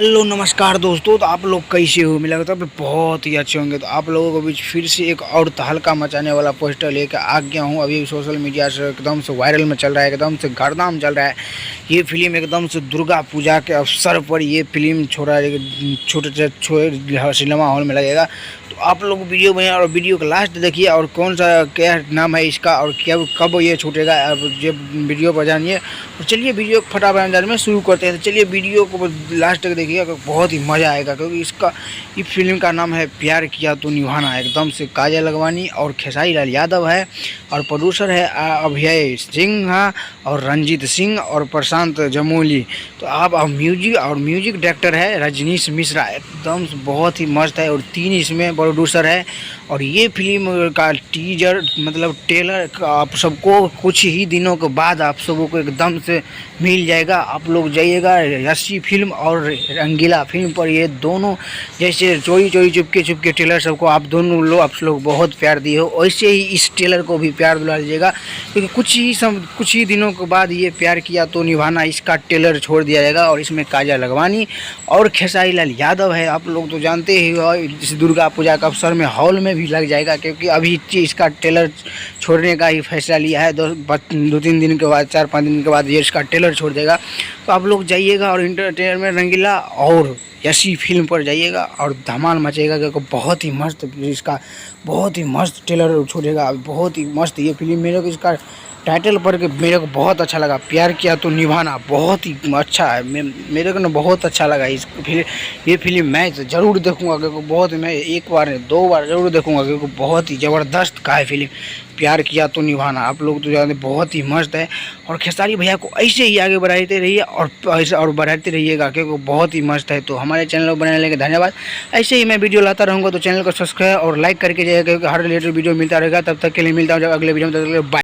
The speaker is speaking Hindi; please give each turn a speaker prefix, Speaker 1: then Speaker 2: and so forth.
Speaker 1: हेलो नमस्कार दोस्तों। तो आप लोग कैसे हो? मिला तो बहुत ही अच्छे होंगे। तो आप लोगों को बीच फिर से एक और तहलका मचाने वाला पोस्टर लेकर आ गया हूँ। अभी सोशल मीडिया से एकदम से वायरल में चल रहा है, एकदम से गर्दाम चल रहा है। ये फिल्म एकदम से दुर्गा पूजा के अवसर पर ये फिल्म छोटे सिनेमा हॉल में लगेगा। तो आप लोग वीडियो में और वीडियो का लास्ट देखिए और कौन सा क्या नाम है इसका और क्या कब ये छूटेगा ये वीडियो पर जानिए। और चलिए वीडियो फटाफट अंदाज में शुरू करते हैं। तो चलिए वीडियो को लास्ट तक देखिएगा, बहुत ही मज़ा आएगा क्योंकि इसका ये फिल्म का नाम है प्यार किया तो निभाना। एकदम से काजल लखवानी और खेसारी लाल यादव है और प्रोड्यूसर है अभय सिंह और रंजीत सिंह और प्रशांत जमोली। तो आप म्यूजिक डायरेक्टर है रजनीश मिश्रा। एकदम से बहुत ही मस्त है और 3 इसमें प्रोड्यूसर है। और ये फिल्म का टीजर मतलब ट्रेलर आप सबको कुछ ही दिनों के बाद आप सबों को एकदम से मिल जाएगा। आप लोग जाइएगा यशी फिल्म और रंगीला फिल्म पर। ये दोनों जैसे चोरी चोरी चुपके ट्रेलर सबको आप दोनों लोग आप लोग बहुत प्यार दिए हो, वैसे ही इस ट्रेलर को भी प्यार दिला दीजिएगा क्योंकि कुछ ही दिनों के बाद ये प्यार किया तो निभाना इसका ट्रेलर छोड़ दिया जाएगा। और इसमें काजल लखवानी और खेसारी लाल यादव है। आप लोग तो जानते ही हो इस दुर्गा पूजा के अवसर में हॉल में भी लग जाएगा क्योंकि अभी इसका ट्रेलर छोड़ने का ही फैसला लिया है। 2-3 दिन के बाद 4-5 दिन के बाद ये इसका ट्रेलर छोड़ देगा। तो आप लोग जाइएगा और इंटरटेनमेंट में रंगीला और यशी फिल्म पर जाइएगा और धमाल मचेगा क्योंकि बहुत ही मस्त इसका बहुत ही मस्त ट्रेलर छोड़ेगा। बहुत ही मस्त ये फिल्म मेरे को इसका टाइटल पढ़ के मेरे को बहुत अच्छा लगा। प्यार किया तो निभाना बहुत ही अच्छा है। मेरे को ना बहुत अच्छा लगा ये फिल्म मैं तो ज़रूर देखूंगा क्योंकि बहुत मैं 1 बार नहीं 2 बार ज़रूर देखूंगा क्योंकि बहुत ही ज़बरदस्त का है फिल्म प्यार किया तो निभाना। आप लोग तो जानते बहुत ही मस्त है। और खेसारी भैया को ऐसे ही आगे बढ़ाते रहिए और ऐसे और बढ़ाते रहिएगा क्योंकि बहुत ही मस्त है। तो हमारे चैनल को बनाने के धन्यवाद। ऐसे ही मैं वीडियो लाता रहूँगा तो चैनल को सब्सक्राइब और लाइक करके जाइएगा क्योंकि हर रिलेटेड वीडियो मिलता रहेगा। तब तक के लिए मिलता हूँ अगले वीडियो में। बाय।